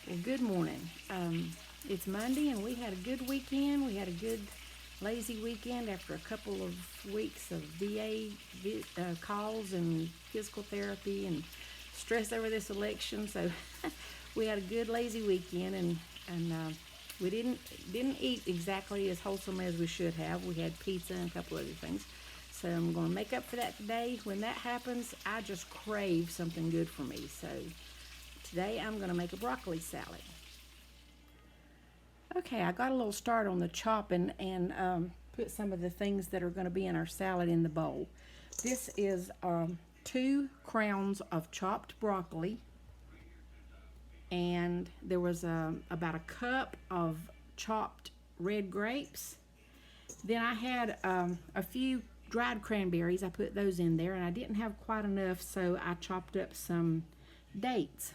Well, good morning. It's Monday, and we had a good weekend. We had a good lazy weekend after a couple of weeks of calls and physical therapy and stress over this election. So we had a good lazy weekend, and we didn't eat exactly as wholesome as we should have. We had pizza and a couple other things. So I'm going to make up for that today. When that happens, I just crave something good for me. So today I'm going to make a broccoli salad. Okay, I got a little start on the chopping and put some of the things that are going to be in our salad in the bowl. This is 2 crowns of chopped broccoli, and there was about a cup of chopped red grapes. Then I had a few dried cranberries. I put those in there, and I didn't have quite enough, so I chopped up some dates.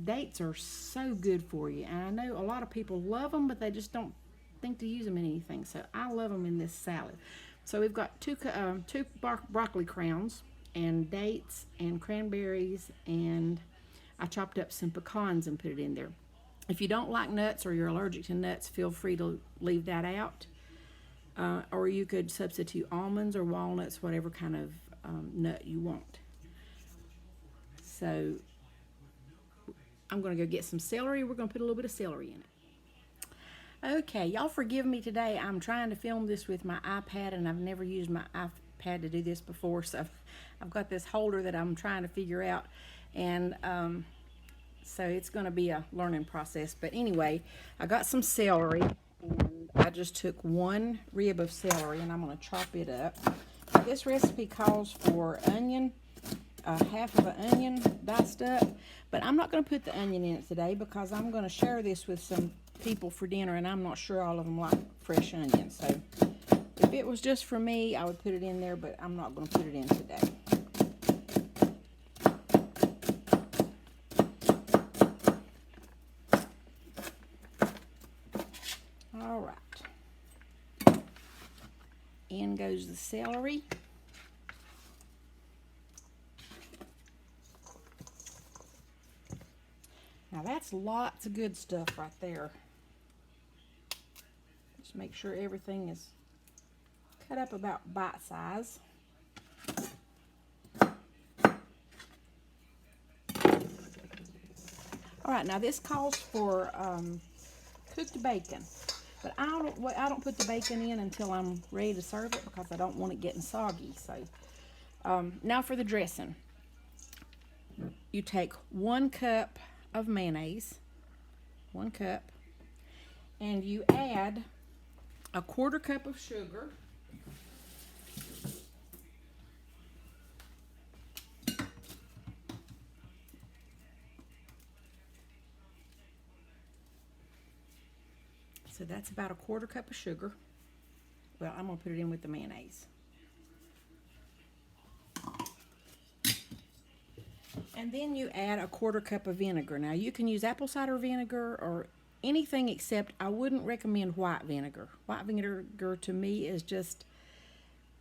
Dates are so good for you, and I know a lot of people love them, but they just don't think to use them in anything. So I love them in this salad. So we've got two broccoli crowns and dates and cranberries, and I chopped up some pecans and put it in there. If you don't like nuts or you're allergic to nuts, feel free to leave that out. Or you could substitute almonds or walnuts, whatever kind of nut you want. So I'm going to go get some celery. We're going to put a little bit of celery in it. Okay, y'all forgive me today. I'm trying to film this with my iPad, and I've never used my iPad to do this before, so I've got this holder that I'm trying to figure out, and so it's going to be a learning process. But anyway, I got some celery, and I just took 1 rib of celery, and I'm going to chop it up. This recipe calls for onion, half of an onion diced up, but I'm not going to put the onion in it today because I'm going to share this with some people for dinner, and I'm not sure all of them like fresh onions. So if it was just for me, I would put it in there, but I'm not going to put it in today. All right. In goes the celery. Now that's lots of good stuff right there. Just make sure everything is cut up about bite size. All right, now this calls for cooked bacon, but I don't put the bacon in until I'm ready to serve it because I don't want it getting soggy. So now for the dressing. You take 1 cup of mayonnaise, 1 cup, and you add a 1/4 cup of sugar, so that's about a 1/4 cup of sugar. Well, I'm going to put it in with the mayonnaise. And then you add a 1/4 cup of vinegar. Now you can use apple cider vinegar or anything except I wouldn't recommend white vinegar. White vinegar to me is just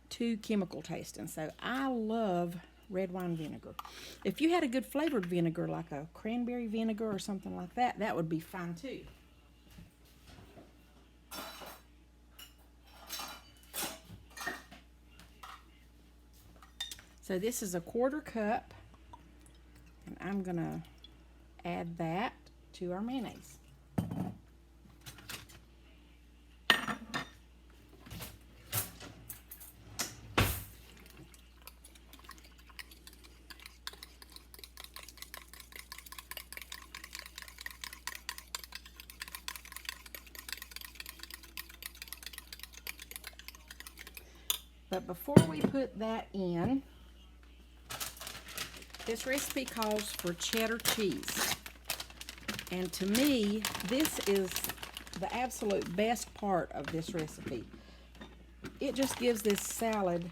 too chemical tasting. So I love red wine vinegar. If you had a good flavored vinegar like a cranberry vinegar or something like that, that would be fine too. So this is a 1/4 cup, and I'm gonna add that to our mayonnaise. But before we put that in, this recipe calls for cheddar cheese. And to me, this is the absolute best part of this recipe. It just gives this salad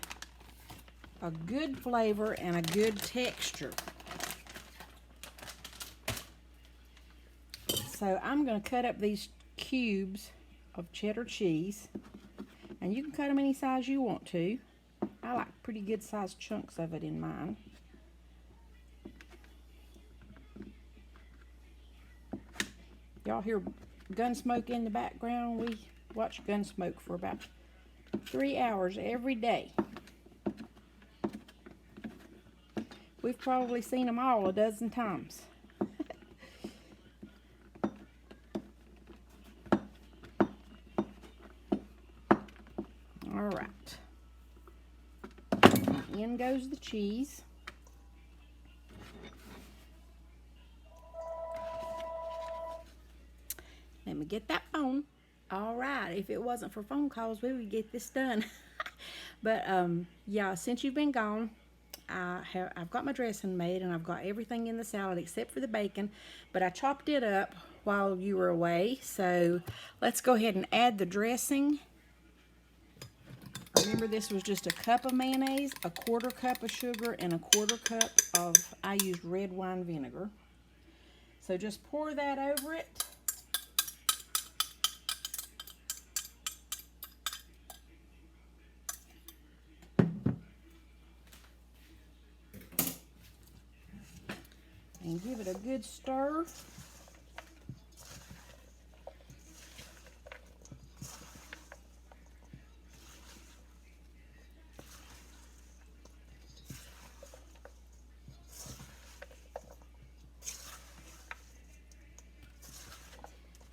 a good flavor and a good texture. So I'm going to cut up these cubes of cheddar cheese, and you can cut them any size you want to. I like pretty good sized chunks of it in mine. Y'all hear Gunsmoke in the background? We watch Gunsmoke for about 3 hours every day. We've probably seen them all a dozen times. All right. In goes the cheese. Let me get that phone. All right. If it wasn't for phone calls, we would get this done. But yeah, since you've been gone, I've got my dressing made, and I've got everything in the salad except for the bacon, but I chopped it up while you were away. So let's go ahead and add the dressing. Remember, this was just a cup of mayonnaise, a 1/4 cup of sugar, and a 1/4 cup of, I used red wine vinegar. So just pour that over it. And give it a good stir.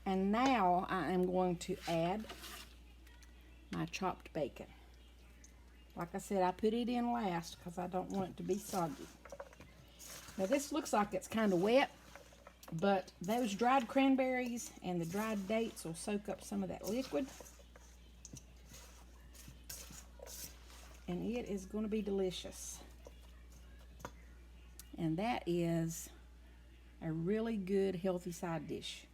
And now I am going to add my chopped bacon. Like I said, I put it in last because I don't want it to be soggy. Now this looks like it's kind of wet, but those dried cranberries and the dried dates will soak up some of that liquid. And it is going to be delicious. And that is a really good, healthy side dish.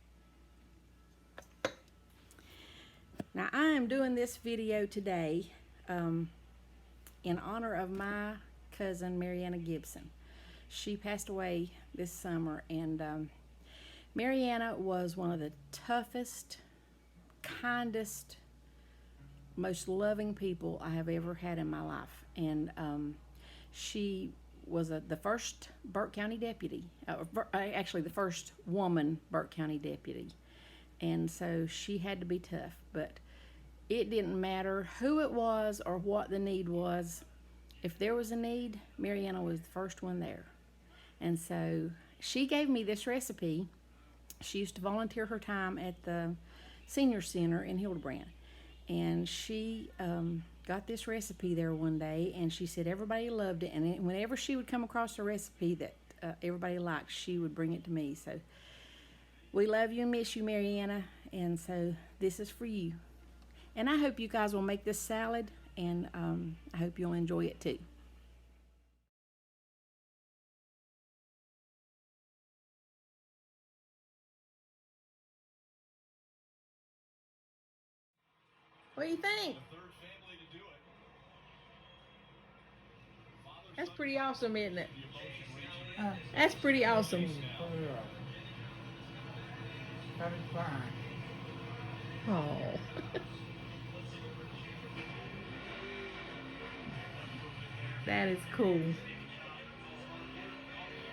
Now I am doing this video today in honor of my cousin, Mariana Gibson. She passed away this summer, and Mariana was one of the toughest, kindest, most loving people I have ever had in my life. And she was the first Burke County deputy, actually the first woman Burke County deputy. And so she had to be tough, but it didn't matter who it was or what the need was. If there was a need, Mariana was the first one there. And so she gave me this recipe. She used to volunteer her time at the senior center in Hildebrand. And she got this recipe there one day, and she said everybody loved it. And whenever she would come across a recipe that everybody liked, she would bring it to me. So we love you and miss you, Mariana. And so this is for you. And I hope you guys will make this salad, and I hope you'll enjoy it too. What do you think? That's pretty awesome, isn't it? That's pretty awesome. That is fine. Oh. That is cool.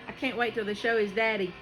I can't wait till they show his daddy.